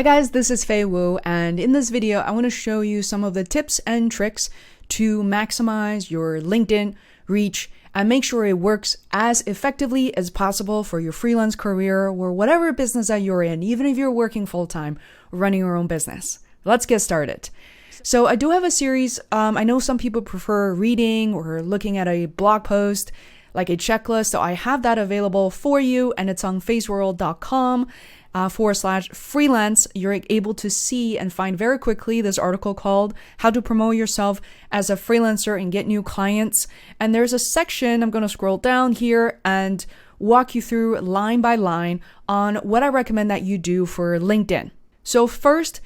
Hi guys, this is Fei Wu, and in this video, I want to show you some of the tips and tricks to maximize your LinkedIn reach and make sure it works as effectively as possible for your freelance career or whatever business that you're in, even if you're working full-time or running your own business. Let's get started. So I do have a series. I know some people prefer reading or looking at a blog post, like a checklist. So I have that available for you, and it's on Feisworld.com. /freelance, you're able to see and find very quickly this article called How to Promote Yourself as a Freelancer and Get New Clients. And there's a section, I'm going to scroll down here and walk you through line by line on what I recommend that you do for LinkedIn. So first,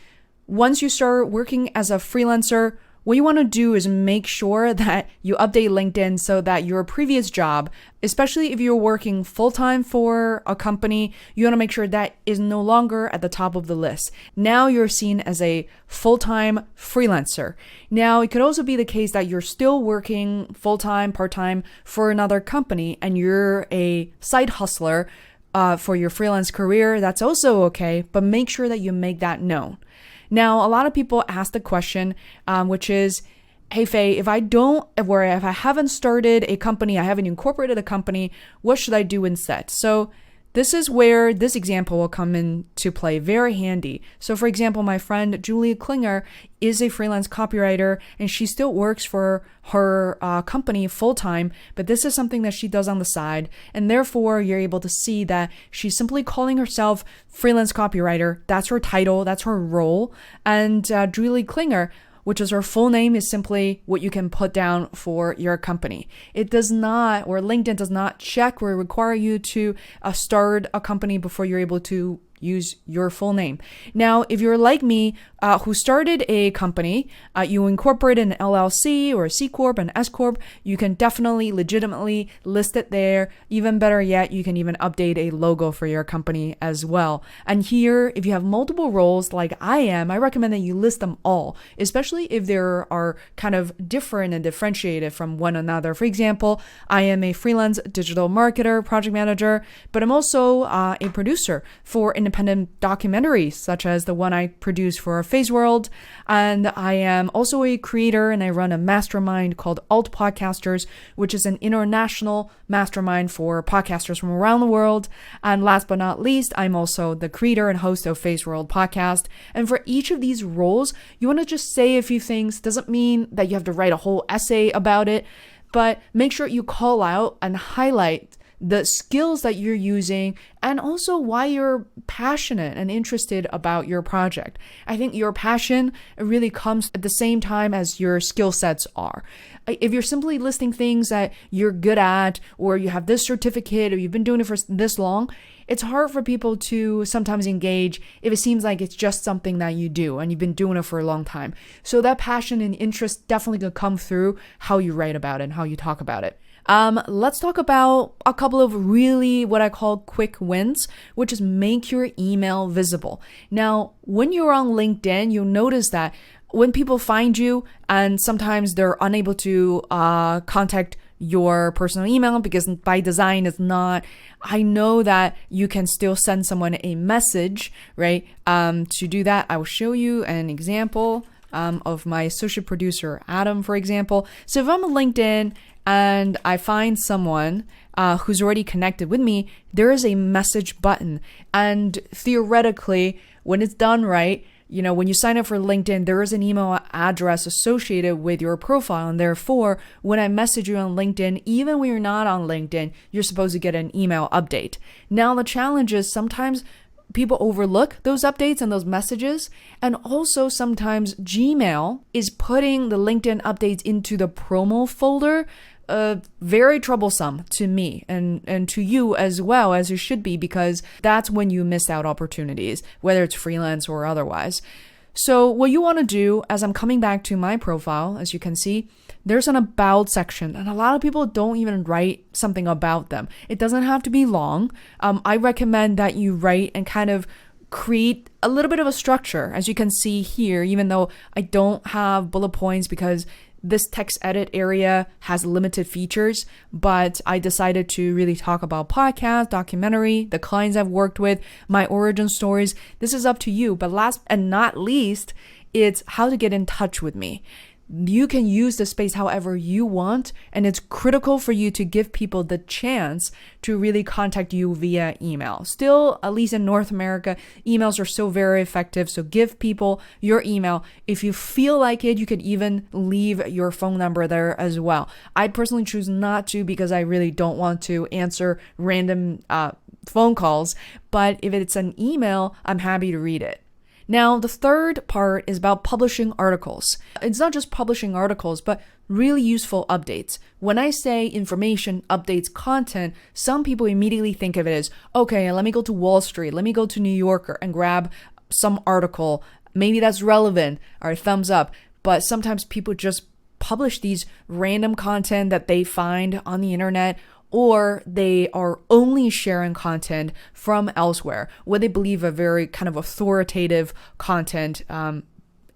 once you start working as a freelancer, what you want to do is make sure that you update LinkedIn so that your previous job, especially if you're working full-time for a company, you want to make sure that is no longer at the top of the list. Now you're seen as a full-time freelancer. Now, it could also be the case that you're still working full-time, part-time for another company and you're a side hustler for your freelance career. That's also okay, but make sure that you make that known. Now, a lot of people ask the question, which is, hey, Faye, if I haven't started a company, I haven't incorporated a company, what should I do instead? So this is where this example will come into play, very handy. So for example, my friend Julia Klinger is a freelance copywriter and she still works for her company full-time, but this is something that she does on the side. And therefore, you're able to see that she's simply calling herself freelance copywriter. That's her title, that's her role. And Julie Klinger, which is her full name, is simply what you can put down for your company. It does not, or LinkedIn does not check or require you to start a company before you're able to use your full name. Now, if you're like me, who started a company, you incorporate an LLC or a C Corp, an S Corp, you can definitely legitimately list it there. Even better yet, you can even update a logo for your company as well. And here, if you have multiple roles like I am, I recommend that you list them all, especially if they are kind of different and differentiated from one another. For example, I am a freelance digital marketer, project manager, but I'm also a producer for independent documentaries, such as the one I produce for Feisworld. And I am also a creator and I run a mastermind called Alt Podcasters, which is an international mastermind for podcasters from around the world. And last but not least, I'm also the creator and host of Feisworld podcast. And for each of these roles, you want to just say a few things. Doesn't mean that you have to write a whole essay about it, but make sure you call out and highlight the skills that you're using and also why you're passionate and interested about your project. I think your passion really comes at the same time as your skill sets are. If you're simply listing things that you're good at, or you have this certificate, or you've been doing it for this long, it's hard for people to sometimes engage if it seems like it's just something that you do and you've been doing it for a long time. So that passion and interest definitely could come through how you write about it and how you talk about it. Let's talk about a couple of really what I call quick wins, which is make your email visible. Now, when you're on LinkedIn, you'll notice that when people find you and sometimes they're unable to contact your personal email because by design it's not, I know that you can still send someone a message, right? To do that, I will show you an example of my associate producer, Adam, for example. So if I'm on LinkedIn and I find someone who's already connected with me, there is a message button. And theoretically, when it's done right, you know, when you sign up for LinkedIn, there is an email address associated with your profile. And therefore, when I message you on LinkedIn, even when you're not on LinkedIn, you're supposed to get an email update. Now, the challenge is sometimes people overlook those updates and those messages. And also sometimes Gmail is putting the LinkedIn updates into the promo folder. Very troublesome to me and to you as well, as you should be, because that's when you miss out opportunities, whether it's freelance or otherwise. So what you want to do, as I'm coming back to my profile, as you can see, there's an about section, and a lot of people don't even write something about them. It doesn't have to be long. I recommend that you write and kind of create a little bit of a structure, as you can see here, even though I don't have bullet points because this text edit area has limited features, but I decided to really talk about podcast, documentary, the clients I've worked with, my origin stories. This is up to you. But last and not least, it's how to get in touch with me. You can use the space however you want, and it's critical for you to give people the chance to really contact you via email. Still, at least in North America, emails are still very effective, so give people your email. If you feel like it, you could even leave your phone number there as well. I personally choose not to because I really don't want to answer random phone calls, but if it's an email, I'm happy to read it. Now, the third part is about publishing articles. It's not just publishing articles, but really useful updates. When I say information updates content, some people immediately think of it as, okay, let me go to Wall Street, let me go to New Yorker and grab some article. Maybe that's relevant, or thumbs up. But sometimes people just publish these random content that they find on the internet, or they are only sharing content from elsewhere, what they believe are very kind of authoritative content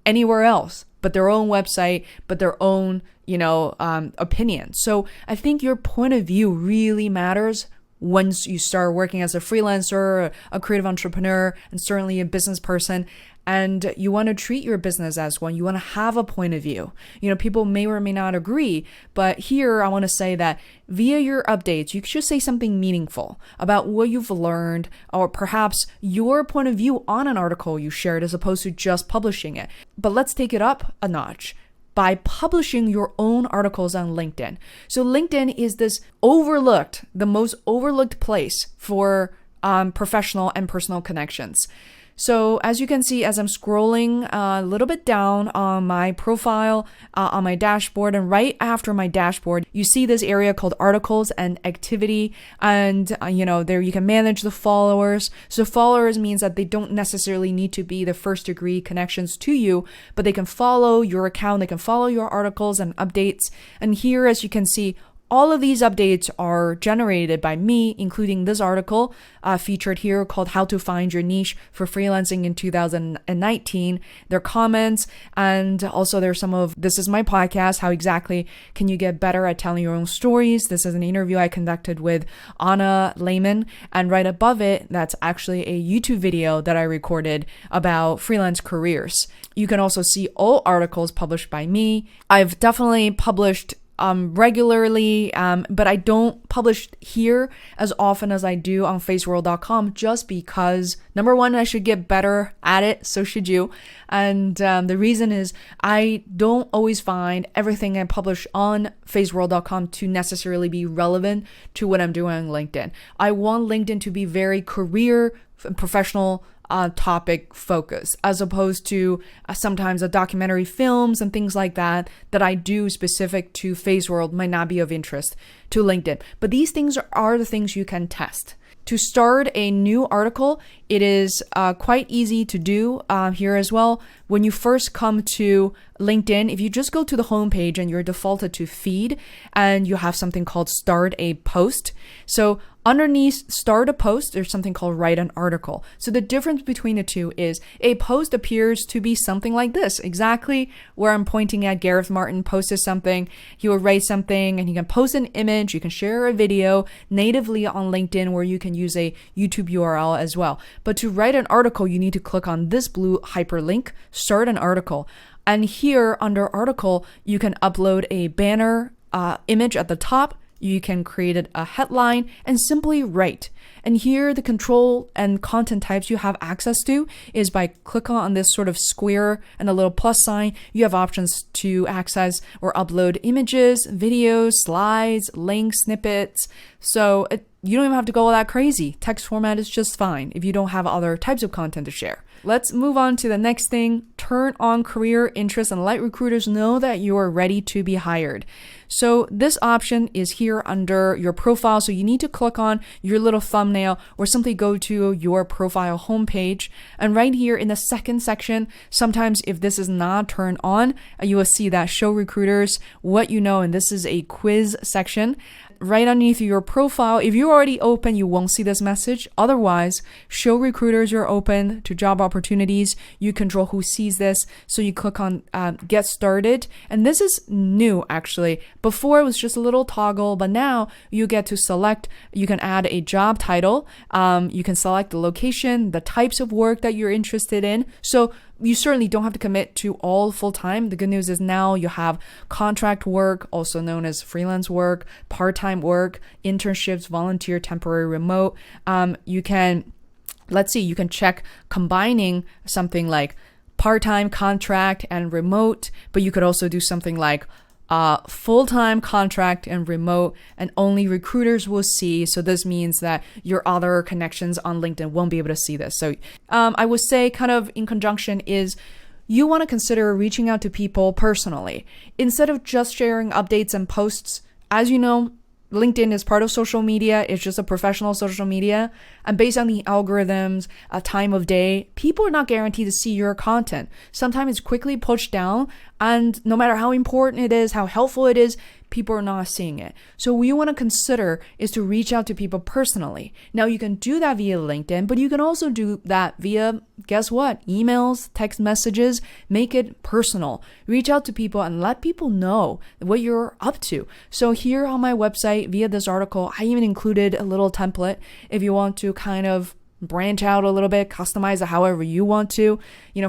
anywhere else, but their own website, but their own, opinion. So I think your point of view really matters once you start working as a freelancer, a creative entrepreneur, and certainly a business person. And you want to treat your business as one. You want to have a point of view. People may or may not agree, but here I want to say that via your updates, you should say something meaningful about what you've learned, or perhaps your point of view on an article you shared as opposed to just publishing it. But let's take it up a notch by publishing your own articles on LinkedIn. So LinkedIn is the most overlooked place for professional and personal connections. So as you can see, as I'm scrolling a little bit down on my profile, on my dashboard, and right after my dashboard, you see this area called articles and activity. And, there you can manage the followers. So followers means that they don't necessarily need to be the first degree connections to you, but they can follow your account. They can follow your articles and updates. And here, as you can see, all of these updates are generated by me, including this article featured here called How to Find Your Niche for Freelancing in 2019. There are comments, and also there's some of This Is My Podcast, How Exactly Can You Get Better at Telling Your Own Stories? This is an interview I conducted with Anna Lehman, and right above it, that's actually a YouTube video that I recorded about freelance careers. You can also see all articles published by me. I've definitely published regularly, but I don't publish here as often as I do on Feisworld.com, just because, number one, I should get better at it, so should you. And the reason is I don't always find everything I publish on Feisworld.com to necessarily be relevant to what I'm doing on LinkedIn. I want LinkedIn to be very career, professional, topic focus, as opposed to sometimes a documentary films and things like that I do specific to Feisworld might not be of interest to LinkedIn. But these things are the things you can test. To start a new article, it is quite easy to do here as well. When you first come to LinkedIn, if you just go to the homepage and you're defaulted to feed, and you have something called start a post. So underneath start a post, there's something called write an article. So the difference between the two is a post appears to be something like this, exactly where I'm pointing at. Gareth Martin posted something, he will write something, and he can post an image, you can share a video natively on LinkedIn, where you can use a YouTube URL as well. But to write an article, you need to click on this blue hyperlink, start an article. And here under article, you can upload a banner image at the top. You can create a headline and simply write. And here the control and content types you have access to is by clicking on this sort of square and a little plus sign. You have options to access or upload images, videos, slides, links, snippets. So you don't even have to go all that crazy. Text format is just fine if you don't have other types of content to share. Let's move on to the next thing. Turn on career interest and let recruiters know that you are ready to be hired. So this option is here under your profile. So you need to click on your little thumbnail or simply go to your profile homepage. And right here in the second section, sometimes if this is not turned on, you will see that show recruiters what you know. And this is a quiz section. Right underneath your profile, if you're already open, you won't see this message. Otherwise, show recruiters you're open to job opportunities. You control who sees this. So you click on get started. And this is new, actually. Before it was just a little toggle, but now you get to select, you can add a job title. You can select the location, the types of work that you're interested in. So you certainly don't have to commit to all full-time. The good news is now you have contract work, also known as freelance work, part-time work, internships, volunteer, temporary, remote. You can check combining something like part-time, contract, and remote, but you could also do something like full-time, contract, and remote, and only recruiters will see. So this means that your other connections on LinkedIn won't be able to see this. So I would say kind of in conjunction is you want to consider reaching out to people personally instead of just sharing updates and posts. As you know, LinkedIn is part of social media. It's just a professional social media. And based on the algorithms, a time of day, people are not guaranteed to see your content. Sometimes it's quickly pushed down. And no matter how important it is, how helpful it is, people are not seeing it. So what you want to consider is to reach out to people personally. Now you can do that via LinkedIn, but you can also do that via, guess what? Emails, text messages, make it personal. Reach out to people and let people know what you're up to. So here on my website, via this article, I even included a little template if you want to kind of branch out a little bit, customize it however you want to.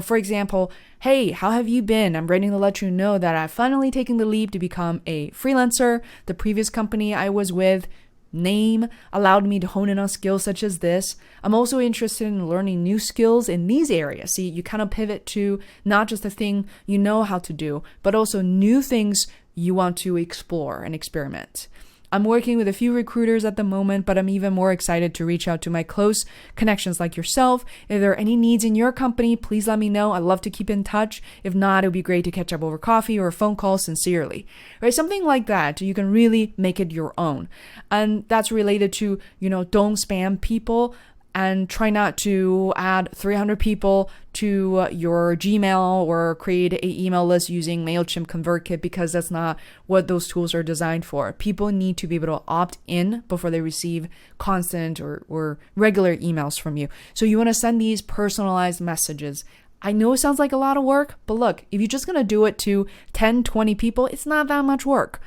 For example, hey, how have you been? I'm writing to let you know that I've finally taken the leap to become a freelancer. The previous company I was with, name, allowed me to hone in on skills such as this. I'm also interested in learning new skills in these areas. See, you kind of pivot to not just the thing you know how to do, but also new things you want to explore and experiment. I'm working with a few recruiters at the moment, but I'm even more excited to reach out to my close connections like yourself. If there are any needs in your company, please let me know. I'd love to keep in touch. If not, it would be great to catch up over coffee or a phone call sincerely. Right? Something like that. You can really make it your own. And that's related to, don't spam people. And try not to add 300 people to your Gmail or create an email list using MailChimp ConvertKit, because that's not what those tools are designed for. People need to be able to opt in before they receive constant or regular emails from you. So you want to send these personalized messages. I know it sounds like a lot of work, but look, if you're just going to do it to 10, 20 people, it's not that much work.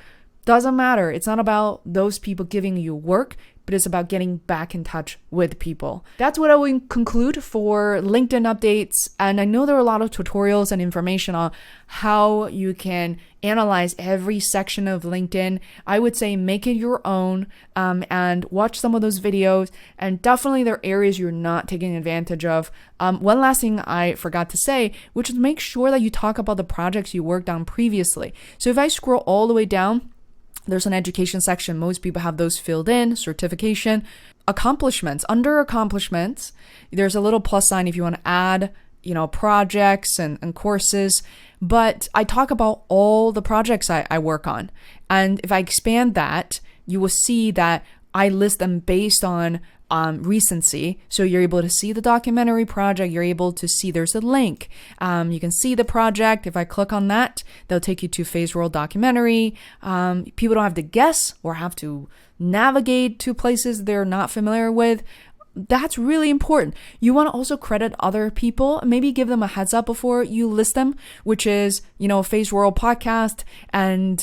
Doesn't matter. It's not about those people giving you work, but it's about getting back in touch with people. That's what I will conclude for LinkedIn updates. And I know there are a lot of tutorials and information on how you can analyze every section of LinkedIn. I would say make it your own and watch some of those videos. And definitely there are areas you're not taking advantage of. One last thing I forgot to say, which is make sure that you talk about the projects you worked on previously. So if I scroll all the way down, there's an education section. Most people have those filled in, certification, accomplishments. Under accomplishments, there's a little plus sign if you want to add, projects and courses. But I talk about all the projects I work on. And if I expand that, you will see that I list them based on recency. So you're able to see the documentary project. You're able to see there's a link. You can see the project. If I click on that, they'll take you to Feisworld Documentary. People don't have to guess or have to navigate to places they're not familiar with. That's really important. You want to also credit other people, maybe give them a heads up before you list them, which is, Feisworld podcast. And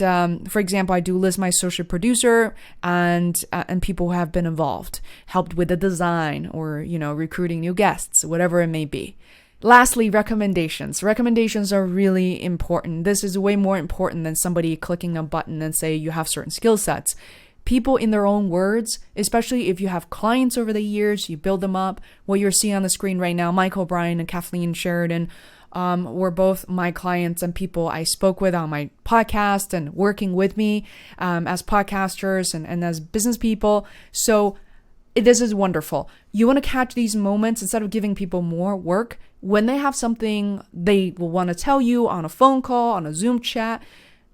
for example, I do list my associate producer and people who have been involved, helped with the design or, recruiting new guests, whatever it may be. Lastly, recommendations. Recommendations are really important. This is way more important than somebody clicking a button and say you have certain skill sets. People in their own words, especially if you have clients over the years, you build them up. What you're seeing on the screen right now, Michael Bryan and Kathleen Sheridan were both my clients and people I spoke with on my podcast and working with me as podcasters and as business people. So this is wonderful. You want to catch these moments instead of giving people more work. When they have something they will want to tell you on a phone call, on a Zoom chat,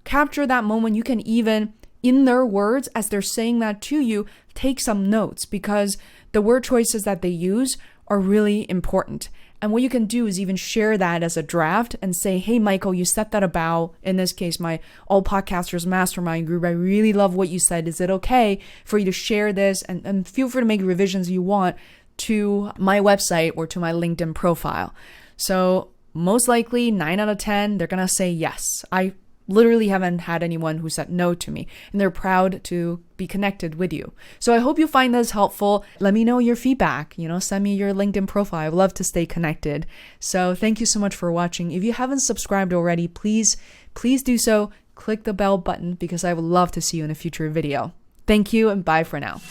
capture that moment. You can even, in their words, as they're saying that to you, take some notes because the word choices that they use are really important. And what you can do is even share that as a draft and say, hey, Michael, you said that about, in this case, my All Podcasters Mastermind group. I really love what you said. Is it okay for you to share this? And feel free to make revisions you want. to my website or to my LinkedIn profile. So most likely 9 out of 10, they're going to say yes. I literally haven't had anyone who said no to me, and they're proud to be connected with you. So I hope you find this helpful. Let me know your feedback, send me your LinkedIn profile. I would love to stay connected. So thank you so much for watching. If you haven't subscribed already, please do so. Click the bell button because I would love to see you in a future video. Thank you and bye for now.